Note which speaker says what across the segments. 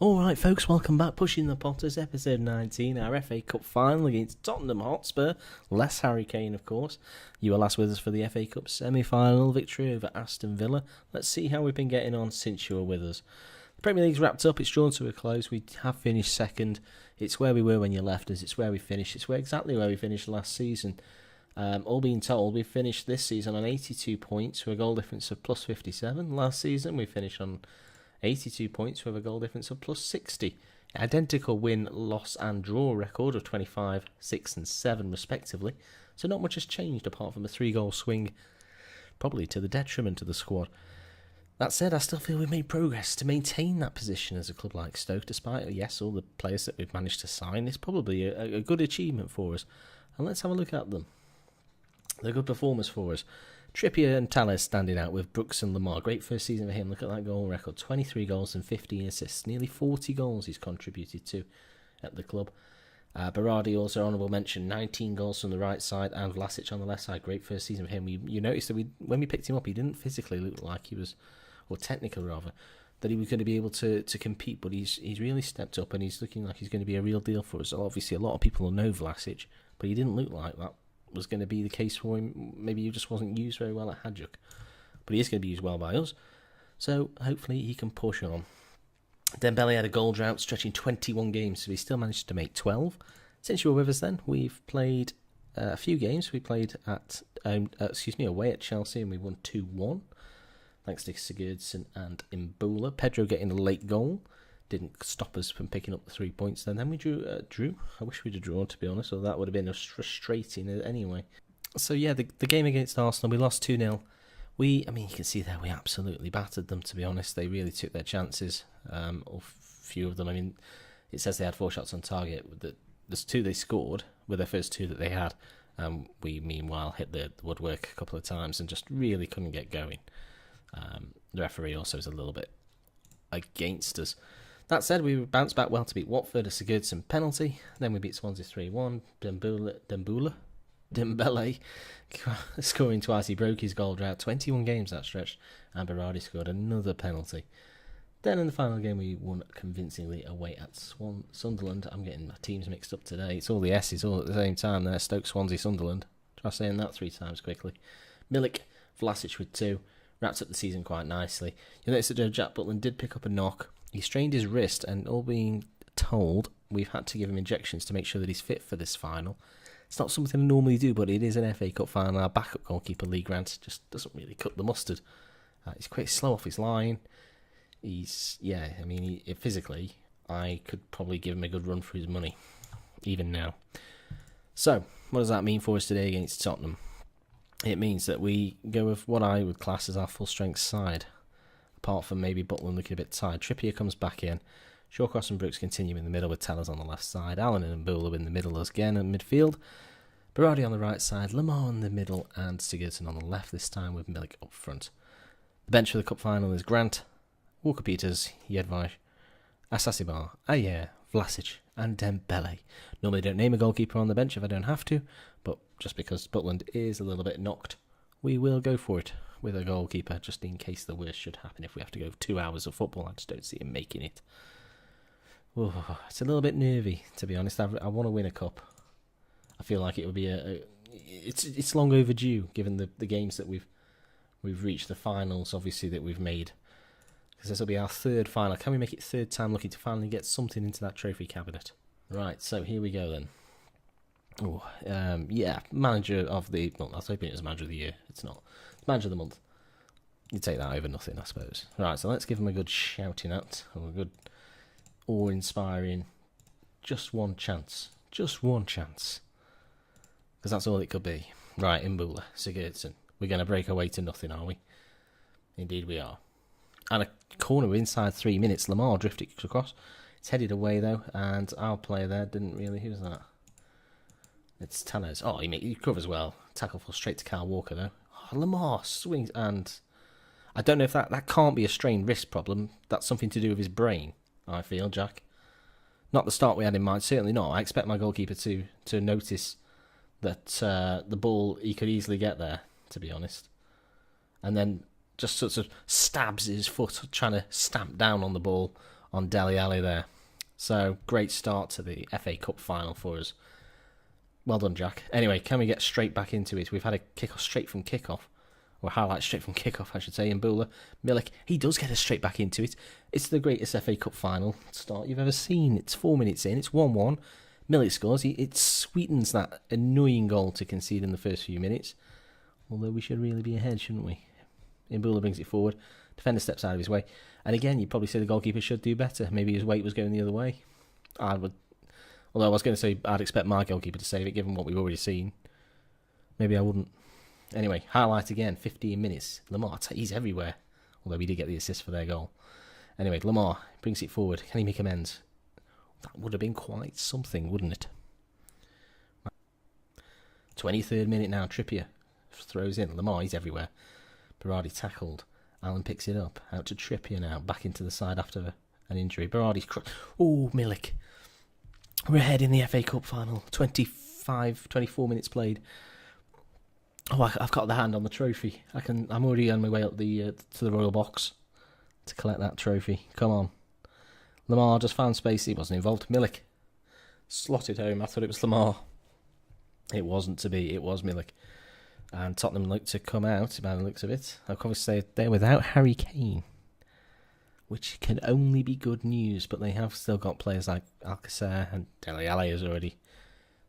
Speaker 1: Alright folks, welcome back. Pushing the Potters, episode 19, our FA Cup final against Tottenham Hotspur. Less Harry Kane, of course. You were last with us for the FA Cup semi-final victory over Aston Villa. Let's see how we've been getting on since you were with us. The Premier League's wrapped up, it's drawn to a close. We have finished second. It's where we were when you left us, it's where we finished. It's exactly where we finished last season. All being told, we finished this season on 82 points with a goal difference of plus 57. Last season we finished on 82 points with a goal difference of plus 60. Identical win, loss and draw record of 25, 6 and 7 respectively. So not much has changed apart from a 3-goal swing, probably to the detriment of the squad. That said, I still feel we've made progress to maintain that position as a club like Stoke, despite, yes, all the players that we've managed to sign. It's probably a good achievement for us. And let's have a look at them. They're good performers for us. Trippier and Tales standing out with Brooks and Lamar. Great first season for him. Look at that goal record. 23 goals and 15 assists. Nearly 40 goals he's contributed to at the club. Berardi also honourable mention. 19 goals from the right side and Vlasic on the left side. Great first season for him. You noticed that when we picked him up, he didn't physically look like he was, or technically rather, that he was going to be able to compete. But he's really stepped up and he's looking like he's going to be a real deal for us. Obviously, a lot of people will know Vlasic, but he didn't look like that was going to be the case for him. Maybe he just wasn't used very well at Hajduk, but he is going to be used well by us, so hopefully he can push on. Dembele had a goal drought stretching 21 games, so he still managed to make 12. Since you were with us then, we've played a few games. We played at away at Chelsea and we won 2-1 thanks to Sigurdsson and Mbula. Pedro getting a late goal didn't stop us from picking up the 3 points. Then we drew. I wish we'd have drawn, to be honest, or that would have been frustrating anyway. So yeah, the game against Arsenal, we lost 2-0. You can see there we absolutely battered them, to be honest. They really took their chances, or few of them. I mean, it says they had 4 shots on target. There's 2 they scored, were their first 2 that they had. We, meanwhile, hit the woodwork a couple of times and just really couldn't get going. The referee also is a little bit against us. That said, we bounced back well to beat Watford, a Sigurdsson penalty. Then we beat Swansea 3-1. Dembele scoring twice. He broke his goal drought. 21 games that stretched. And Berardi scored another penalty. Then in the final game, we won convincingly away at Sunderland. I'm getting my teams mixed up today. It's all the S's all at the same time there. Stoke, Swansea, Sunderland. Try saying that 3 times quickly. Milik, Vlasic with 2. Wrapped up the season quite nicely. You'll notice that Jack Butland did pick up a knock. He strained his wrist, and all being told, we've had to give him injections to make sure that he's fit for this final. It's not something I normally do, but it is an FA Cup final. Our backup goalkeeper, Lee Grant, just doesn't really cut the mustard. He's quite slow off his line. Physically, I could probably give him a good run for his money, even now. So, what does that mean for us today against Tottenham? It means that we go with what I would class as our full-strength side. Apart from maybe Butland looking a bit tired. Trippier comes back in. Shawcross and Brooks continue in the middle with Tellers on the left side. Allen and Mbula in the middle again in midfield. Berardi on the right side. Lamar in the middle and Sigurdsson on the left, this time with Milik up front. The bench for the cup final is Grant, Walker-Peters, Jedvaj, Asasibar, Ayer, Vlasic and Dembele. Normally don't name a goalkeeper on the bench if I don't have to, but just because Butland is a little bit knocked, we will go for it with a goalkeeper, just in case the worst should happen. If we have to go 2 hours of football, I just don't see him making it. It's a little bit nervy, to be honest. I want to win a cup. I feel like it would be it's long overdue, given the games that we've reached, the finals, obviously, that we've made. Because this will be our 3rd final. Can we make it 3rd time lucky to finally get something into that trophy cabinet? Right, so here we go then. Manager of the... Well, I was hoping it was Manager of the Year. It's not. It's Manager of the Month. You take that over nothing, I suppose. Right, so let's give him a good shouting out, or a good awe-inspiring, just one chance. Just one chance. Because that's all it could be. Right, Mbula, Sigurdsson. We're going to break away to nothing, are we? Indeed we are. And a corner inside 3 minutes. Lamar drifted across. It's headed away, though, and our player there didn't really... Who's that? It's Tellez. Oh, he covers well. Tackle for straight to Kyle Walker, though. Oh, Lamar swings, and I don't know if that can't be a strained wrist problem. That's something to do with his brain, I feel, Jack. Not the start we had in mind, certainly not. I expect my goalkeeper to notice that the ball, he could easily get there, to be honest. And then just sort of stabs his foot, trying to stamp down on the ball on Dele Alli there. So, great start to the FA Cup final for us. Well done, Jack. Anyway, can we get straight back into it? We've had a kick-off straight from kick-off. Or highlight straight from kick-off, I should say, in Bula. Milik, he does get us straight back into it. It's the greatest FA Cup final start you've ever seen. It's 4 minutes in. It's 1-1. Milik scores. It sweetens that annoying goal to concede in the first few minutes. Although we should really be ahead, shouldn't we? Imbula brings it forward. Defender steps out of his way. And again, you'd probably say the goalkeeper should do better. Maybe his weight was going the other way. Although I was going to say I'd expect my goalkeeper to save it, given what we've already seen. Maybe I wouldn't. Anyway, highlight again, 15 minutes. Lamar, he's everywhere. Although he did get the assist for their goal. Anyway, Lamar brings it forward. Can he make amends? That would have been quite something, wouldn't it? 23rd minute now, Trippier throws in. Lamar, he's everywhere. Berardi tackled. Allen picks it up. Out to Trippier now. Back into the side after an injury. Berardi's... Milik. We're ahead in the FA Cup final. 24 minutes played. I've got the hand on the trophy. I'm already on my way up to the royal box to collect that trophy. Come on. Lamar just found space. He wasn't involved. Milik slotted home. I thought it was Lamar. It wasn't to be. It was Milik. And Tottenham looked to come out, by the looks of it. Of course, they're without Harry Kane, which can only be good news, but they have still got players like Alcacer, and Dele Alli has already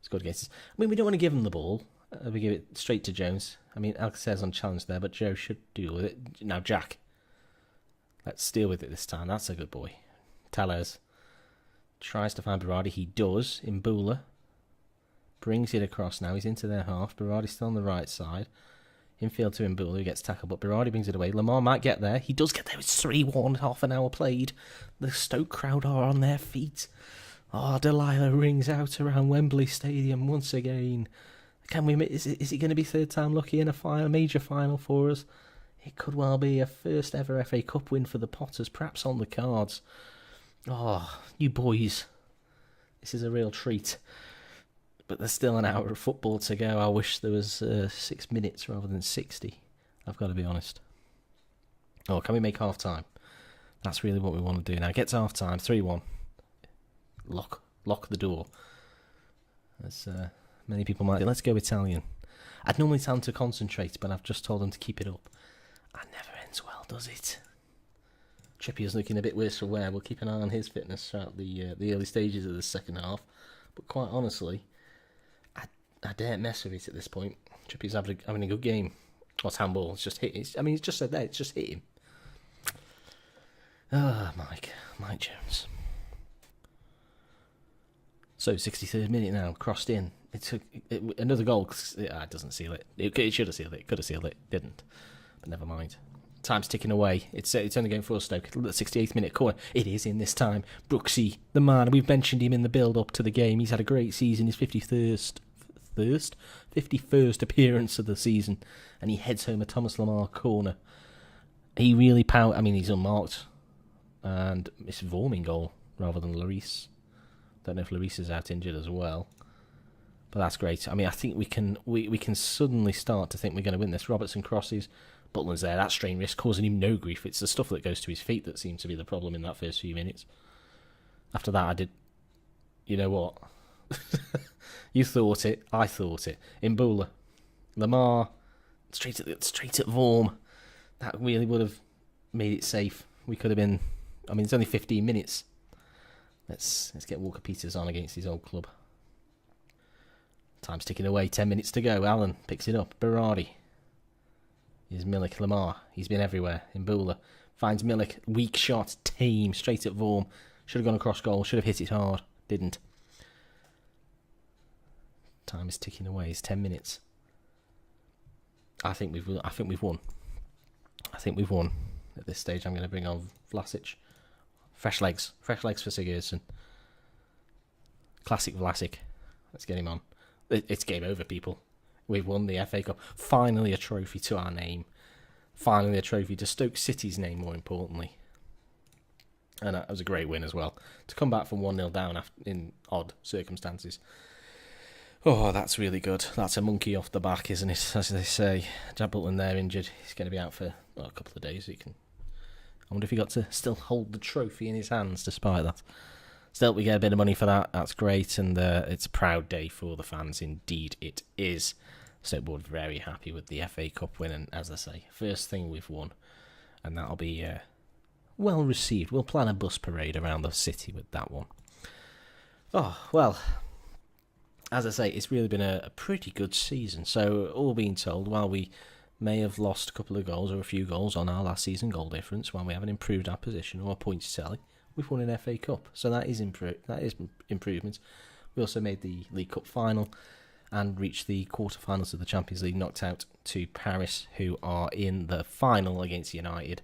Speaker 1: scored against us. I mean, we don't want to give them the ball. We give it straight to Jones. I mean, Alcacer's unchallenged there, but Joe should deal with it. Now, Jack. Let's deal with it this time. That's a good boy. Tellez tries to find Berardi. He does. Imbula brings it across now. He's into their half. Berardi's still on the right side. Infield to Imbula, who gets tackled, but Berardi brings it away. Lamar might get there. He does get there. It's 3-1, half an hour played. The Stoke crowd are on their feet. Delilah rings out around Wembley Stadium once again. Can we? Is it going to be third time lucky in a major final for us? It could well be a first ever FA Cup win for the Potters, perhaps on the cards. You boys. This is a real treat. But there's still an hour of football to go. I wish there was 6 minutes rather than 60. I've got to be honest. Can we make half time? That's really what we want to do now. Get to half time, 3-1. Lock the door. As many people might. Let's go Italian. I'd normally tell them to concentrate, but I've just told them to keep it up. That never ends well, does it? Trippier's looking a bit worse for wear. We'll keep an eye on his fitness throughout the early stages of the second half. But quite honestly, I daren't mess with it at this point. Trippier's having a good game. It's handball. It's just hit. He's just said that. It's just hit him. Mike Jones. So 63rd minute now, crossed in. Another goal. It doesn't seal it. It should have sealed it. Could have sealed it. Didn't. But never mind. Time's ticking away. It's only going for Stoke. The 68th minute corner. It is in this time. Brooksy, the man. We've mentioned him in the build-up to the game. He's had a great season. His 51st appearance of the season. And he heads home a Thomas Lamar corner. He really he's unmarked. And it's Vorming goal rather than Lloris. Don't know if Lloris is out injured as well. But that's great. I think we can suddenly start to think we're going to win this. Robertson crosses. Butland's there. That strain risk causing him no grief. It's the stuff that goes to his feet that seems to be the problem in that first few minutes. After that, I did... You know what? You thought it. I thought it. Imbula. Lamar. Straight at Vorm. That really would have made it safe. We could have been... it's only 15 minutes. Let's get Walker Peters on against his old club. Time's ticking away. 10 minutes to go. Allen picks it up. Berardi. Here's Milik. Lamar. He's been everywhere. Imbula finds Milik. Weak shot. Tame. Straight at Vorm. Should have gone across goal. Should have hit it hard. Didn't. Time is ticking away. It's 10 minutes. I think we've won. I think we've won. At this stage, I'm going to bring on Vlasic. Fresh legs for Sigurdsson. Classic Vlasic. Let's get him on. It's game over, people. We've won the FA Cup. Finally a trophy to our name. Finally a trophy to Stoke City's name, more importantly. And that was a great win as well. To come back from 1-0 down in odd circumstances. That's really good. That's a monkey off the back, isn't it? As they say. Jack Butland there injured. He's going to be out for a couple of days. I wonder if he got to still hold the trophy in his hands despite that. Still, we get a bit of money for that. That's great, and it's a proud day for the fans. Indeed, it is. So we're very happy with the FA Cup win, and as I say, first thing we've won, and that'll be well received. We'll plan a bus parade around the city with that one. Oh, well, as I say, it's really been a pretty good season. So, all being told, while we may have lost a couple of goals or a few goals on our last season goal difference, while we haven't improved our position or our points tally, we've won an FA Cup. So that is improvement. We also made the League Cup final and reached the quarterfinals of the Champions League, knocked out to Paris, who are in the final against United.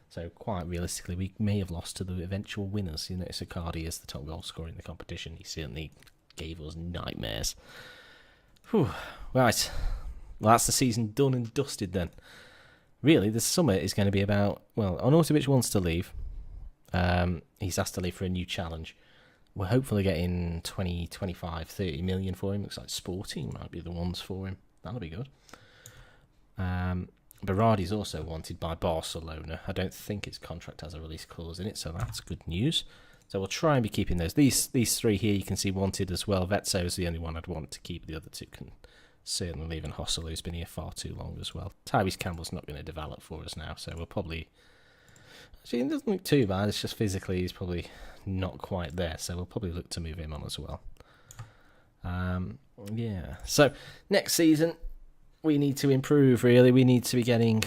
Speaker 1: So quite realistically, we may have lost to the eventual winners. You know, Icardi is the top goal scorer in the competition. He certainly gave us nightmares. Whew. Right. Well, that's the season done and dusted then. Really, the summer is going to be about, well, Arnautovic wants to leave. He's asked to leave for a new challenge. We're hopefully getting 20, 25, 30 million for him. Looks like Sporting might be the ones for him. That'll be good. Berardi's also wanted by Barcelona. I don't think his contract has a release clause in it, so that's good news. So we'll try and be keeping those. These three here you can see wanted as well. Vetso is the only one I'd want to keep. The other two can certainly leave, and Hossel, who's been here far too long as well. Tyrese Campbell's not going to develop for us now, so we'll probably... Actually, it doesn't look too bad. It's just physically he's probably not quite there, so we'll probably look to move him on as well. Yeah. So next season we need to improve. Really, we need to be getting.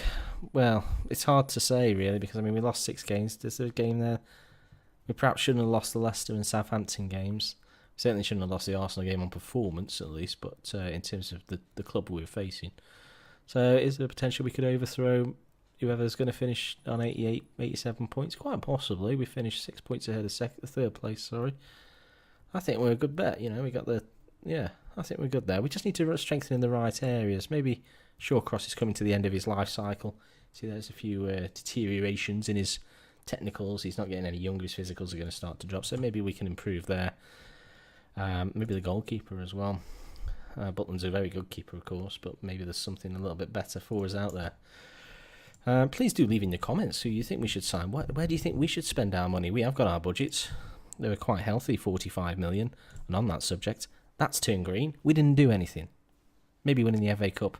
Speaker 1: Well, it's hard to say really because I mean we lost 6 games. There's a game there. We perhaps shouldn't have lost the Leicester and Southampton games. We certainly shouldn't have lost the Arsenal game on performance at least, but in terms of the club we were facing. So is there a potential we could overthrow whoever's going to finish on 88, 87 points? Quite possibly. We finished 6 points ahead of third place, sorry. I think we're a good bet, you know. We got the... Yeah, I think we're good there. We just need to strengthen in the right areas. Maybe Shawcross is coming to the end of his life cycle. See, there's a few deteriorations in his technicals. He's not getting any younger. His physicals are going to start to drop, so maybe we can improve there. Maybe the goalkeeper as well. Butland's a very good keeper, of course, but maybe there's something a little bit better for us out there. Please do leave in the comments who you think we should sign. Where do you think we should spend our money? We have got our budgets. They were quite healthy, 45 million. And on that subject, that's turned green. We didn't do anything. Maybe winning the FA Cup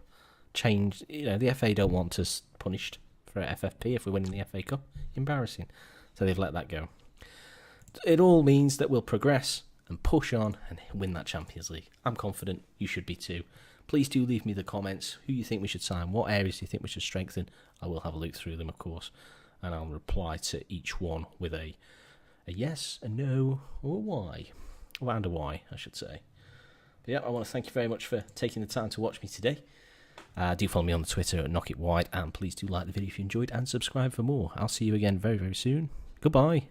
Speaker 1: changed. You know, the FA don't want us punished for FFP if we're winning the FA Cup. Embarrassing. So they've let that go. It all means that we'll progress and push on and win that Champions League. I'm confident. You should be too. Please do leave me the comments who you think we should sign, what areas do you think we should strengthen. I will have a look through them, of course, and I'll reply to each one with a yes, a no, or a why. And a why, I should say. But yeah, I want to thank you very much for taking the time to watch me today. Do follow me on the Twitter at KnockItWide, and please do like the video if you enjoyed, and subscribe for more. I'll see you again very, very soon. Goodbye.